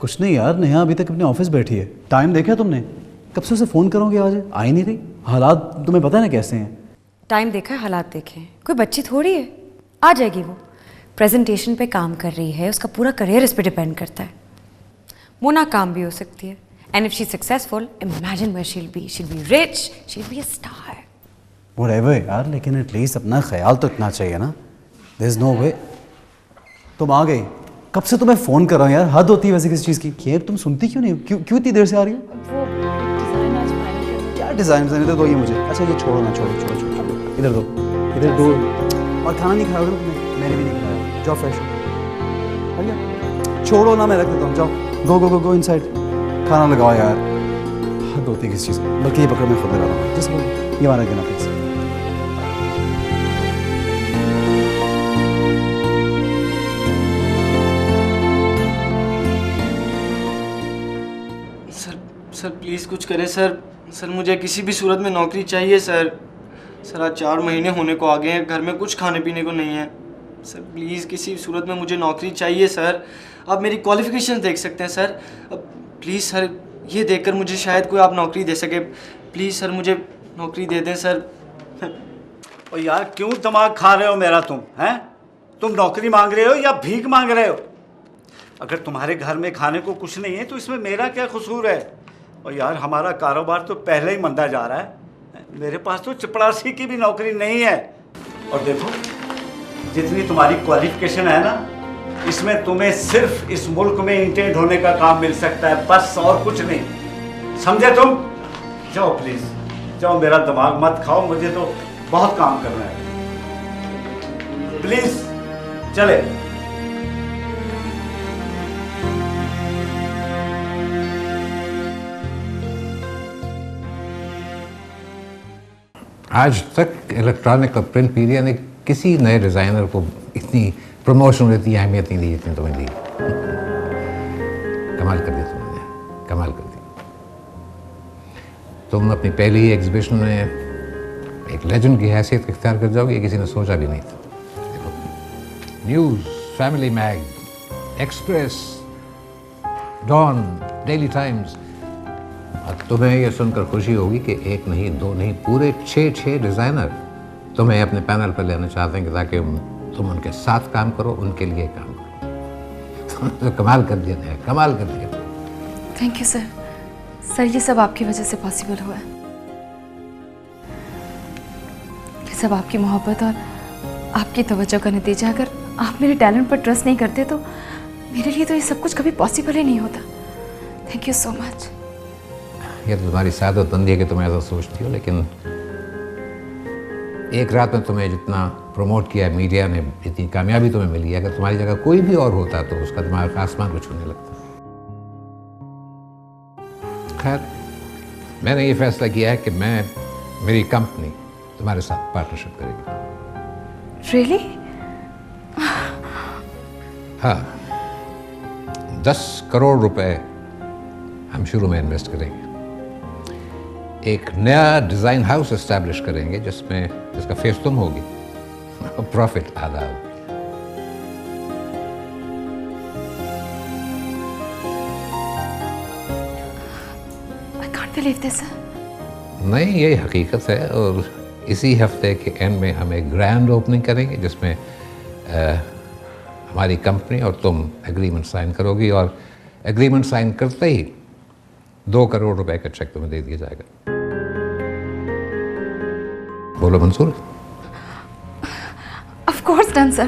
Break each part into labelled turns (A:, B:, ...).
A: कुछ नहीं यार, नेहा अभी तक अपने ऑफिस बैठी है। टाइम देखा तुमने? कब से उसे फ़ोन करोगे, आज आ ही नहीं रही। हालात तुम्हें पता है ना कैसे हैं।
B: टाइम देखा है, हालात देखे हैं। कोई बच्ची थोड़ी है, आ जाएगी वो। प्रेजेंटेशन पे काम कर रही है, उसका पूरा करियर इस पे डिपेंड करता है। वो नाकाम भी हो सकती है। And if she successful, imagine where she'll be rich, she'll be a star.
A: Whatever यार, लेकिन एटलीस्ट अपना ख्याल तो रखना चाहिए ना। There is no way. तुम आ गई, कब से तुम्हें फ़ोन कर रहा हूँ यार, हद होती है वैसे किसी चीज़ की। खैर तुम सुनती क्यों नहीं? क्यों इतनी देर से आ रही हो?
C: वो डिज़ाइन आज फाइनल करना।
A: क्या डिज़ाइन इधर दो ये मुझे। अच्छा ये छोड़ो ना, छोड़ो छोड़ो छोड़ो, इधर दो, इधर दो। और खाना नहीं खाया होगा तुमने? मैंने भी नहीं खाया। जाओ फ्रेश हो भैया, छोड़ो ना, मैं रख देता हूँ। जाओ गो गो गो गो इनसाइड, खाना लगाओ यार। हद होती है किसी चीज़ की। बल्कि ये पकड़ मैं खुद लगा रहा हूँ। जस्ट ये वाला देना प्लीज़।
D: सर प्लीज़ कुछ करें सर। सर मुझे किसी भी सूरत में नौकरी चाहिए सर। सर आज 4 महीने होने को आ गए हैं, घर में कुछ खाने पीने को नहीं है। सर प्लीज़ किसी सूरत में मुझे नौकरी चाहिए सर। आप मेरी क्वालिफ़िकेशन देख सकते हैं सर। अब प्लीज़ सर, ये देखकर मुझे शायद कोई आप नौकरी दे सके। प्लीज़ सर मुझे नौकरी दे दें सर।
E: और यार क्यों दिमाग खा रहे हो मेरा तुम? हैं? तुम नौकरी मांग रहे हो या भीख मांग रहे हो? अगर तुम्हारे घर में खाने को कुछ नहीं है तो इसमें मेरा क्या कसूर है? और यार हमारा कारोबार तो पहले ही मंदा जा रहा है। मेरे पास तो चपड़ासी की भी नौकरी नहीं है। और देखो, जितनी तुम्हारी क्वालिफिकेशन है ना, इसमें तुम्हें सिर्फ इस मुल्क में ईंटें ढोने का काम मिल सकता है, बस, और कुछ नहीं। समझे तुम? जाओ प्लीज, जाओ, मेरा दिमाग मत खाओ, मुझे तो बहुत काम करना है। प्लीज चले।
F: आज तक इलेक्ट्रॉनिक और प्रिंट मीडिया ने किसी नए डिज़ाइनर को इतनी प्रमोशन, इतनी अहमियत नहीं दी जितनी तुम्हें दी। कमाल कर दिया तुमने, कमाल कर दिया। तुम अपनी पहली एग्जीबिशन में एक लेजेंड की हैसियत इख्तियार कर जाओगे, ये किसी ने सोचा भी नहीं था। News, Family Mag, Express, Dawn, Daily Times. तुम्हें यह सुनकर खुशी होगी कि एक नहीं, दो नहीं, पूरे 6 डिज़ाइनर तुम्हें अपने पैनल पर लेना चाहते हैं ताकि तुम उनके साथ काम करो, उनके लिए काम करो। तुमने तो कमाल कर दिया है, कमाल कर दिया।
C: Thank you sir. सर ये सब आपकी वजह से पॉसिबल हुआ है। ये सब आपकी मोहब्बत और आपकी तवज्जो का नतीजा। अगर आप मेरे टैलेंट पर ट्रस्ट नहीं करते तो मेरे लिए तो ये सब कुछ कभी पॉसिबल ही नहीं होता। Thank you so much.
F: ये तो तुम्हारी सादतमंदी है कि तुम ऐसा सोचती हो, लेकिन एक रात में तुम्हें जितना प्रमोट किया मीडिया ने, जितनी कामयाबी तुम्हें मिली है, अगर तुम्हारी जगह कोई भी और होता तो उसका दिमाग आसमान को छूने लगता। खैर, मैंने ये फैसला किया है कि मेरी कंपनी तुम्हारे साथ पार्टनरशिप करेगी।
C: रियली?
F: हाँ, 10 करोड़ रुपए हम शुरू में इन्वेस्ट करेंगे। एक नया डिज़ाइन हाउस एस्टैब्लिश करेंगे जिसका फेस तुम होगी और प्रॉफिट आधा होगी।
C: I can't believe this.
F: नहीं, ये हकीकत है। और इसी हफ्ते के एंड में हम एक ग्रैंड ओपनिंग करेंगे जिसमें हमारी कंपनी और तुम एग्रीमेंट साइन करोगी, और एग्रीमेंट साइन करते ही 2 करोड़ रुपए का चेक तुम्हें दे दिया जाएगा। बोलो Mansoor?
C: Of course done, sir.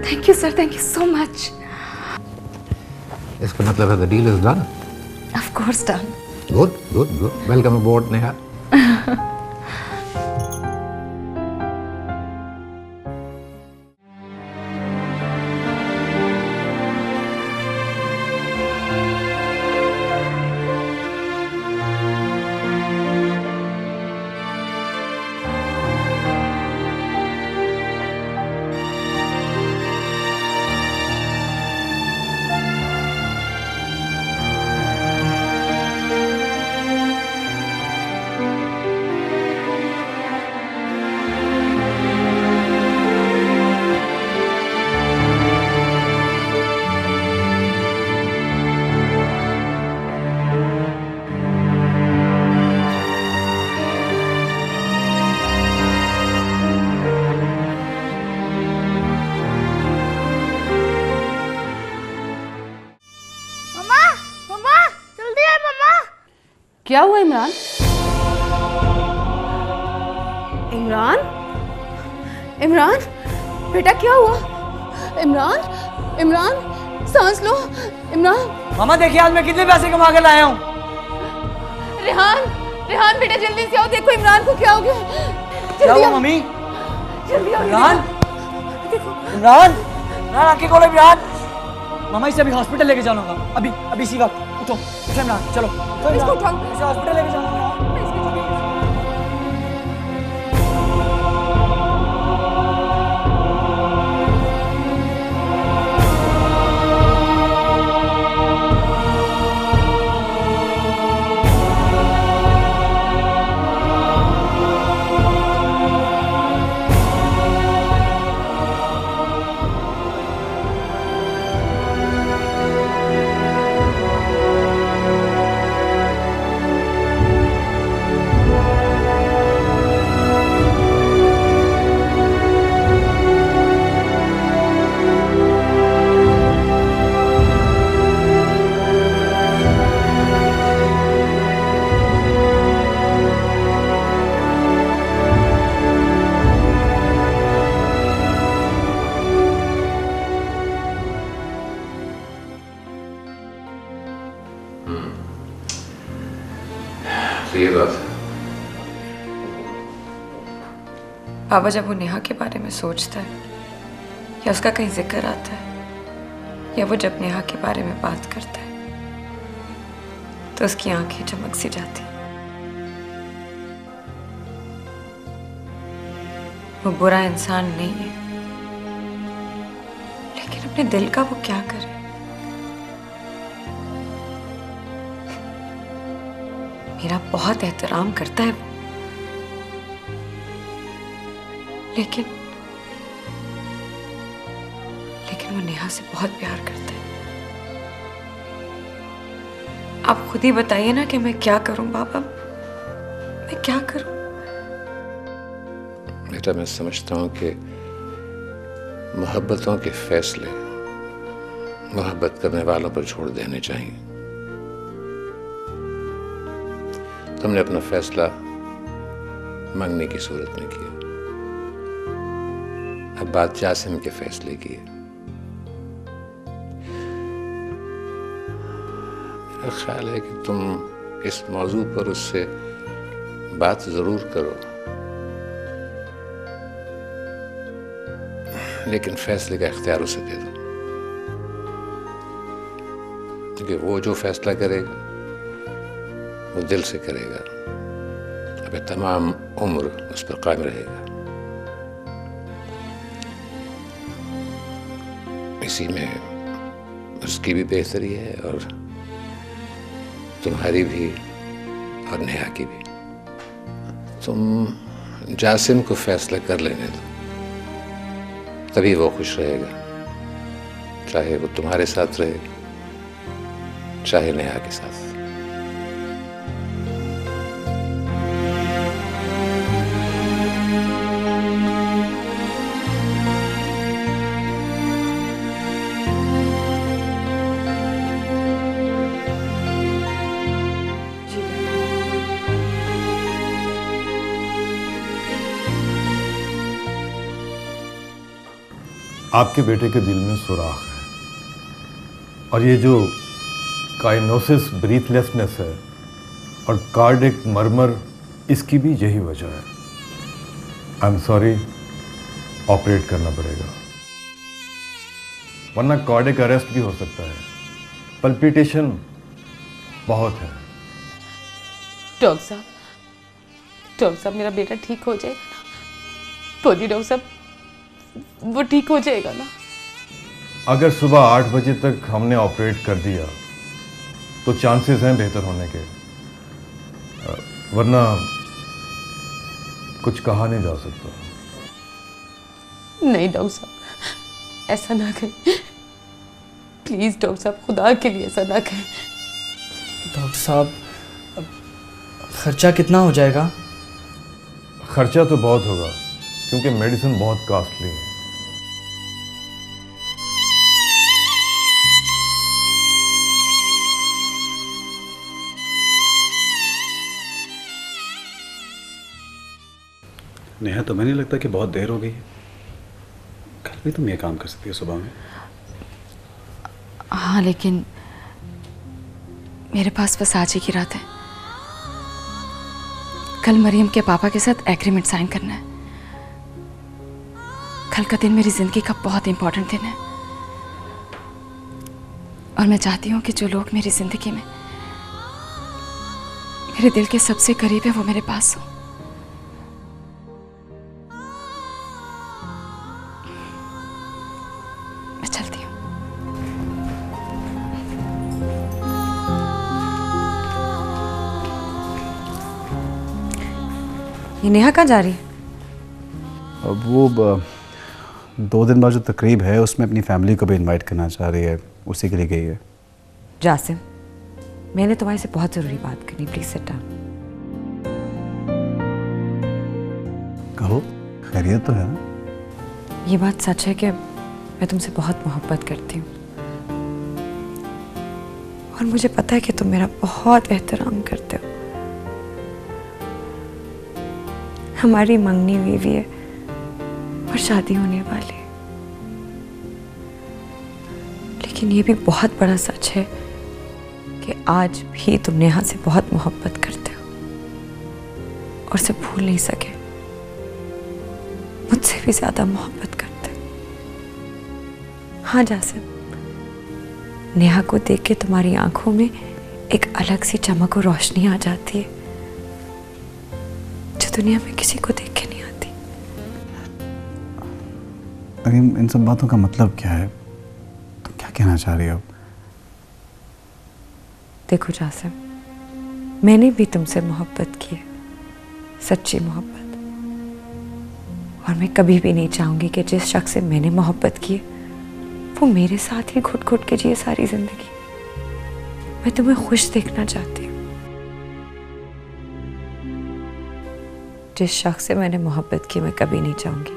C: Thank you, sir. Thank you so much.
F: इसका मतलब है the deal is done.
C: Of course done.
F: Good, good, good. Welcome aboard, Neha.
G: क्या हुआ इमरान? इमरान? इमरान बेटा क्या हुआ? इमरान, इमरान सांस लो। इमरान।
D: मामा देखिए आज मैं कितने पैसे कमा कर लाया हूँ।
G: रेहान, रेहान बेटा जल्दी से आओ, देखो इमरान को क्या हो गया।
D: क्या हुआ मम्मी?
G: जल्दी आओ।
D: इमरान, इमरान, इमरान आंखें खोलो इमरान। मामा इसे अभी हॉस्पिटल लेके जाना होगा, अभी इसी वक्त। उठो उठो इमरान, चलो
G: इसको उठाओ।
D: इसे हॉस्पिटल लेके जाना होगा।
F: ये बात
B: बाबा जब वो नेहा के बारे में सोचता है या उसका कहीं जिक्र आता है या वो जब नेहा के बारे में बात करता है तो उसकी आंखें चमक सी जाती। वो बुरा इंसान नहीं है, लेकिन अपने दिल का वो क्या करे। मेरा बहुत एहतराम करता है वो, लेकिन वो नेहा से बहुत प्यार करता है। आप खुद ही बताइए ना कि मैं क्या करूं बाबा, मैं क्या करूं?
F: बेटा मैं समझता हूं कि मोहब्बतों के फैसले मोहब्बत करने वालों पर छोड़ देने चाहिए। तुमने अपना फैसला मांगने की सूरत में किया, अब बात जासिम के फैसले की है। मेरा ख्याल है कि तुम इस मौजू पर उससे बात जरूर करो, लेकिन फैसले का इख्तियार उसे दे दो, क्योंकि वो जो फैसला करेगा वो दिल से करेगा, अब तमाम उम्र उस पर कायम रहेगा। इसी में उसकी भी बेहतरी है और तुम्हारी भी और नेहा की भी। तुम जासिम को फैसला कर लेने दो, तभी वो खुश रहेगा, चाहे वो तुम्हारे साथ रहे चाहे नेहा के साथ।
H: आपके बेटे के दिल में सुराख है और ये जो काइनोसिस ब्रीथलेसनेस है और कार्डिक मर्मर, इसकी भी यही वजह है। आई एम सॉरी, ऑपरेट करना पड़ेगा, वरना कार्डिक अरेस्ट भी हो सकता है। पल्पिटेशन बहुत है।
G: डॉक्टर साहब मेरा बेटा ठीक हो जाएगा ना? बोलिए डॉक्टर साहब, वो ठीक हो जाएगा ना?
H: अगर सुबह 8 बजे तक हमने ऑपरेट कर दिया तो चांसेस हैं बेहतर होने के, वरना कुछ कहा नहीं जा सकता।
G: नहीं डॉक्टर साहब, ऐसा ना करें प्लीज। डॉक्टर साहब खुदा के लिए ऐसा ना करें।
D: डॉक्टर साहब खर्चा कितना हो जाएगा?
H: खर्चा तो बहुत होगा क्योंकि मेडिसिन बहुत कॉस्टली है।
A: नेहा, तुम्हें नहीं लगता कि बहुत देर हो गई है? कल भी तुम ये काम कर सकती हो सुबह में।
C: हाँ, लेकिन मेरे पास बस आज ही की रात है। कल मरियम के पापा के साथ एग्रीमेंट साइन करना है। कल का दिन मेरी जिंदगी का बहुत इंपॉर्टेंट दिन है और मैं चाहती हूँ कि जो लोग मेरी जिंदगी में मेरे दिल के सबसे करीब है वो मेरे पास हो। मैं चलती हूँ।
B: ये नेहा कहाँ जा रही है?
A: अब वो 2 दिन बाद जो तकरीब है उसमें अपनी फैमिली को भी इनवाइट करना चाह रही है, उसी के लिए गई है।
B: जासिम, मैंने तुम्हारे से बहुत ज़रूरी बात करनी, प्लीज सिट डाउन।
A: कहो, खैरियत तो है ना?
B: ये बात सच है कि मैं तुमसे बहुत मोहब्बत करती हूँ और मुझे पता है कि तुम मेरा बहुत एहतराम करते हो। हमारी मंगनी हुई भी है और शादी होने वाली है, लेकिन ये भी बहुत बड़ा सच है कि आज भी तुम नेहा से बहुत मोहब्बत करते हो और उसे भूल नहीं सके। मुझसे भी ज्यादा मोहब्बत करते हो। हाँ जासिम, नेहा को देख के तुम्हारी आंखों में एक अलग सी चमक और रोशनी आ जाती है जो दुनिया में किसी को देख के नहीं आती।
A: अरे इन सब बातों का मतलब क्या है? तुम क्या कहना चाह रही हो?
B: देखो जासिम, मैंने भी तुमसे मोहब्बत की है, सच्ची मोहब्बत, और मैं कभी भी नहीं चाहूंगी कि जिस शख्स से मैंने मोहब्बत की है वो मेरे साथ ही घुट घुट के जिए सारी जिंदगी। मैं तुम्हें खुश देखना चाहती हूँ। जिस शख्स से मैंने मोहब्बत की मैं कभी नहीं चाहूंगी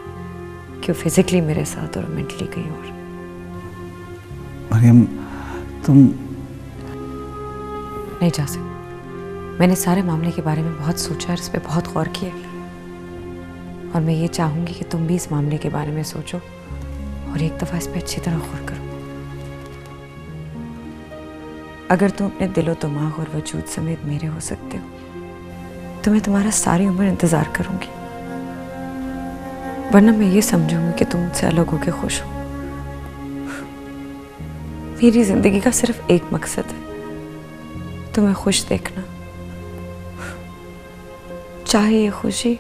B: कि वो फिजिकली मेरे साथ और मेंटली कहीं और।
A: मरियम, तुम
B: नहीं जासिम, मैंने सारे मामले के बारे में बहुत सोचा और इस पर बहुत गौर किया और मैं ये चाहूंगी कि तुम भी इस मामले के बारे में सोचो और एक दफा इस पर अच्छी तरह गौर करो। अगर तुम अपने दिलो दिमाग और वजूद समेत मेरे हो सकते हो तो मैं तुम्हारा सारी उम्र इंतजार करूंगी, वरना मैं ये समझूंगी कि तुम मुझसे अलग होकर खुश हो। मेरी जिंदगी का सिर्फ एक मकसद है, तुम्हें खुश देखना, चाहे ये खुशी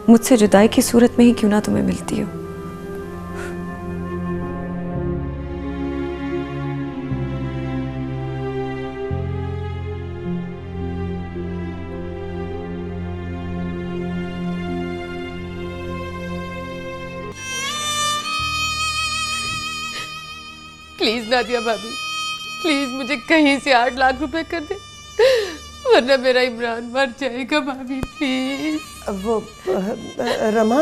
B: मुझसे जुदाई की सूरत में ही क्यों ना तुम्हें मिलती हो।
G: प्लीज नादिया भाभी, प्लीज मुझे कहीं से 8 लाख रुपए कर दे, वरना मेरा इमरान मर जाएगा भाभी, प्लीज।
I: वो रमा,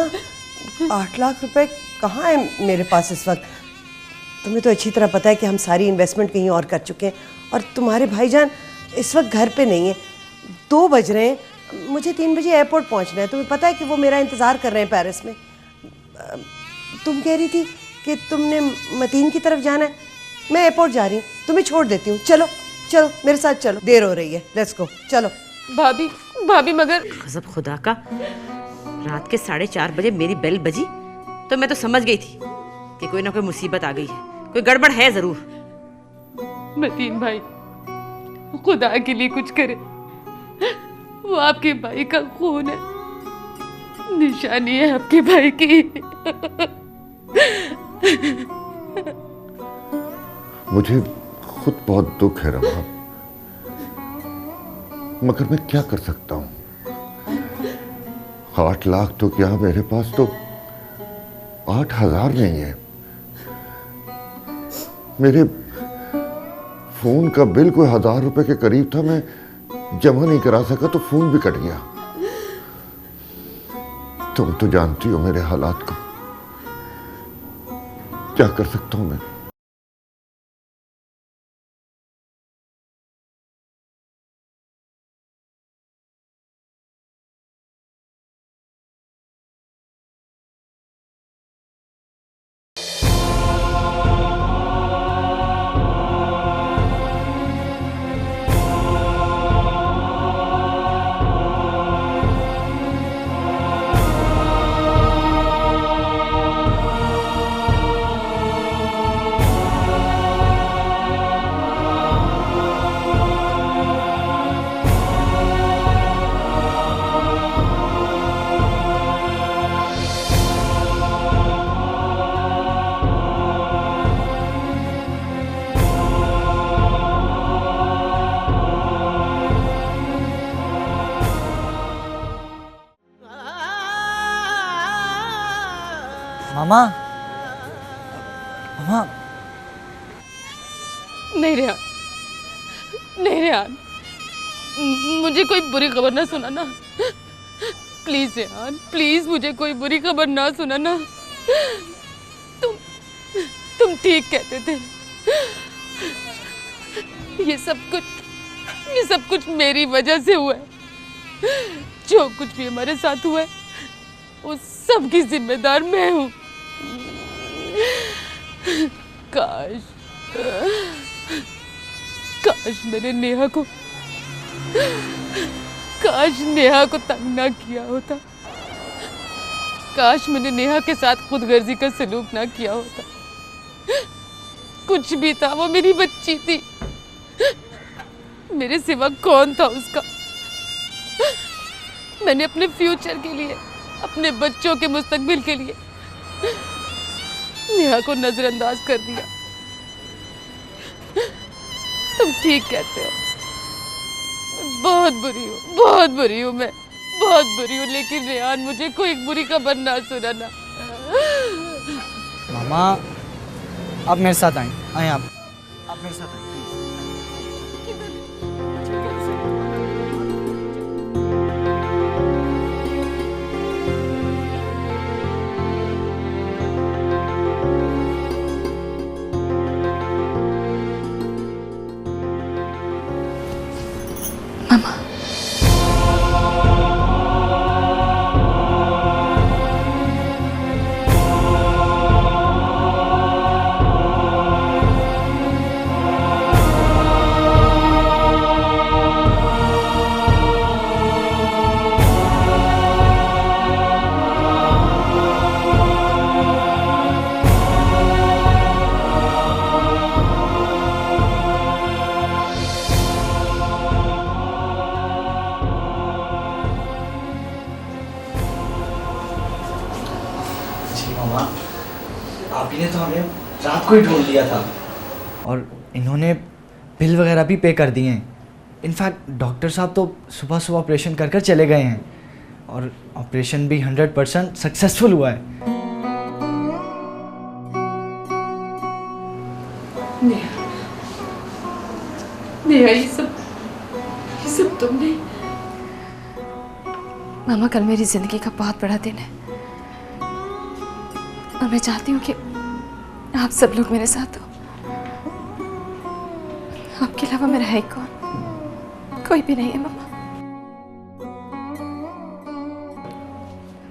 I: 8 लाख रुपए कहाँ है मेरे पास इस वक्त? तुम्हें तो अच्छी तरह पता है कि हम सारी इन्वेस्टमेंट कहीं और कर चुके हैं और तुम्हारे भाईजान इस वक्त घर पे नहीं है। 2 बज रहे हैं, मुझे 3 बजे एयरपोर्ट पहुंचना है। तुम्हें पता है कि वो मेरा इंतज़ार कर रहे हैं पेरिस में। तुम कह रही थी कि तुमने मतीन की तरफ जाना है। मैं एयरपोर्ट जा रही हूँ, तुम्हें छोड़ देती हूँ। चलो चलो मेरे साथ चलो, देर हो रही है, लेट्स गो, चलो।
G: भाभी भाभी मगर
J: गजब खुदा का, रात के 4:30 बजे मेरी बेल बजी तो मैं तो समझ गई थी कि कोई ना कोई मुसीबत आ गई है, कोई गड़बड़ है जरूर।
G: मतीन भाई खुदा के लिए कुछ करे, वो आपके भाई का खून है, निशानी है आपके भाई की।
K: मुझे खुद बहुत दुख है रमा, मगर मैं क्या कर सकता हूं? 8 लाख तो क्या, मेरे पास तो 8,000 नहीं है। मेरे फोन का बिल कोई 1,000 रुपए के करीब था, मैं जमा नहीं करा सका तो फोन भी कट गया। तुम तो जानती हो मेरे हालात को, क्या कर सकता हूं मैं?
D: मामा मामा
G: नहीं रेहान, नहीं रेहान, मुझे कोई बुरी खबर ना सुनाना प्लीज रेहान, प्लीज मुझे कोई बुरी खबर ना सुनाना। तुम ठीक कहते थे। ये सब कुछ मेरी वजह से हुआ है। जो कुछ भी हमारे साथ हुआ है उस सब की जिम्मेदार मैं हूँ। काश मैंने नेहा को तंग ना किया होता। काश मैंने नेहा के साथ खुदगर्जी का सलूक ना किया होता। कुछ भी था, वो मेरी बच्ची थी, मेरे सिवा कौन था उसका। मैंने अपने फ्यूचर के लिए, अपने बच्चों के मुस्तकबिल के लिए नेहा को नजरअंदाज कर दिया। तुम ठीक कहते हो, बहुत बुरी हूँ मैं, बहुत बुरी हूँ। लेकिन रेहान मुझे कोई बुरी खबर ना सुनाना।
D: मामा आप मेरे साथ आए आप मेरे साथ आए आप ही ने तो हमें रात को ही ढूंढ लिया था और इन्होंने बिल वगैरह भी पे कर दिए हैं। इनफैक्ट डॉक्टर साहब तो सुबह सुबह ऑपरेशन कर चले गए हैं और ऑपरेशन भी 100% सक्सेसफुल हुआ है।
G: नेहा ये सब तुमने।
C: मामा कल मेरी जिंदगी का बहुत बड़ा दिन है और मैं चाहती हूँ कि आप सब लोग मेरे साथ हो। आपके अलावा मेरा है कौन? कोई भी नहीं है मामा।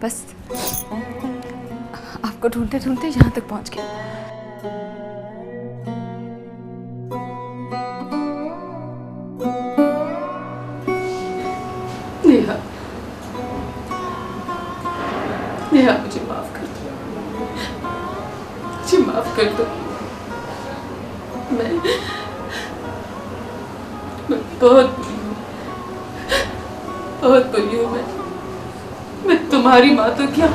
C: बस आपको ढूंढते ढूंढते यहाँ तक पहुँच गए।
G: नेहा मुझे माफ कर दो, मुझे माफ कर दो। मैं बहुत बुरी हूँ। मैं तुम्हारी माँ तो क्या,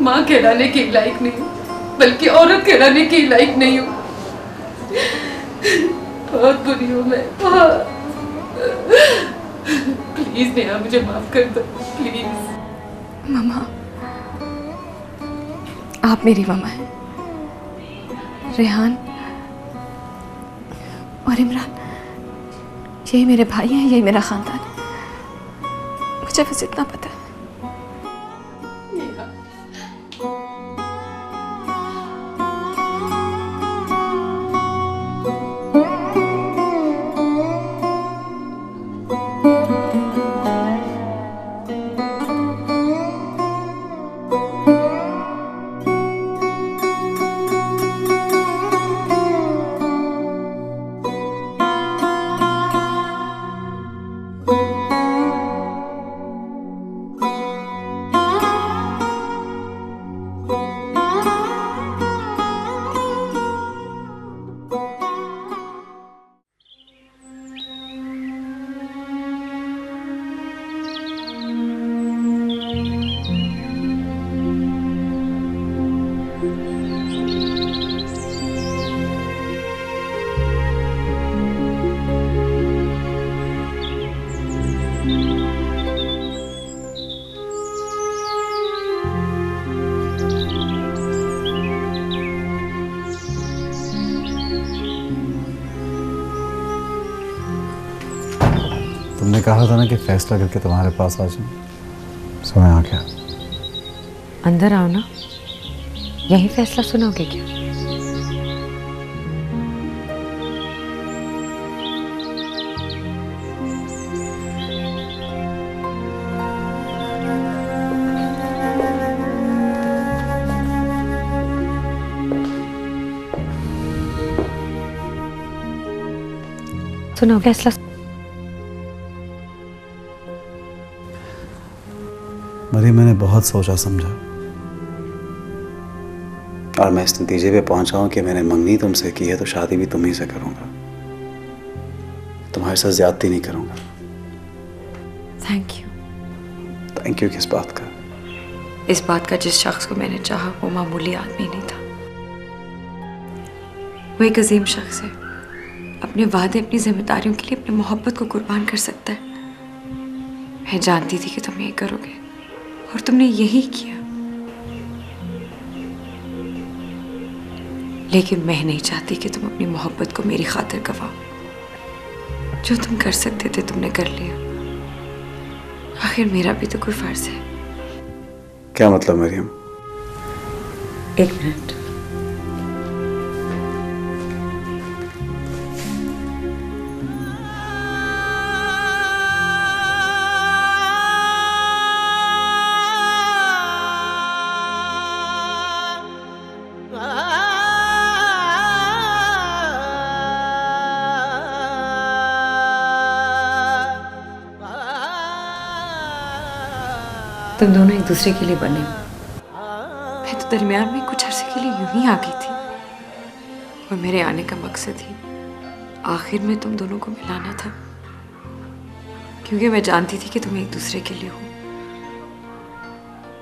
G: माँ कहलाने के लायक नहीं हूँ, बल्कि औरत कहलाने के लायक नहीं हूँ। बहुत बुरी हूँ मैं, बहुत। प्लीज नेहा मुझे माफ कर दो, प्लीज।
C: मामा, आप मेरी मामा हैं। रेहान और इमरान यही मेरे भाई हैं, यही मेरा खानदान है। मुझे बस इतना पता है।
A: मैंने कहा था ना कि फैसला करके तुम्हारे पास आ जाऊं, सो मैं आ गया।
B: अंदर आओ ना, यही फैसला सुनोगे क्या? सुनो फैसला।
A: मरियम, मैंने बहुत सोचा समझा और मैं इस नतीजे पे पहुंचा हूं कि मैंने मंगनी तुमसे की है तो शादी भी तुम ही से करूंगा, तुम्हारे साथ ज्यादती नहीं करूंगा।
B: Thank you.
A: थैंक यू किस बात का?
B: इस बात का जिस शख्स को मैंने चाहा वो मामूली आदमी नहीं था, वो एक अजीम शख्स है। अपने वादे, अपनी जिम्मेदारियों के लिए अपनी मोहब्बत को कुर्बान कर सकता है। मैं जानती थी कि तुम ये करोगे और तुमने यही किया, लेकिन मैं नहीं चाहती कि तुम अपनी मोहब्बत को मेरी खातिर गवाओ। जो तुम कर सकते थे तुमने कर लिया। आखिर मेरा भी तो कोई फर्ज है।
A: क्या मतलब मरियम?
B: एक मिनट। तुम दोनों एक दूसरे के लिए बने। मैं तो दरमियान में कुछ अरसे के लिए यूं ही आ गई थी और मेरे आने का मकसद ही आखिर में तुम दोनों को मिलाना था, क्योंकि मैं जानती थी कि तुम एक दूसरे के लिए हो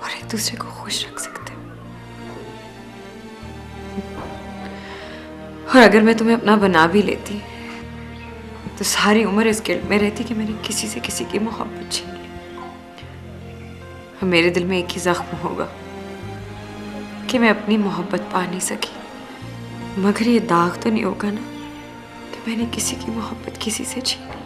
B: और एक दूसरे को खुश रख सकते हो। और अगर मैं तुम्हें अपना बना भी लेती तो सारी उम्र इस गिल्ट में रहती कि मैंने किसी से किसी की मोहब्बत छीन ली। मेरे दिल में एक ही जख्म होगा कि मैं अपनी मोहब्बत पा नहीं सकी, मगर ये दाग तो नहीं होगा ना कि मैंने किसी की मोहब्बत किसी से छीनी।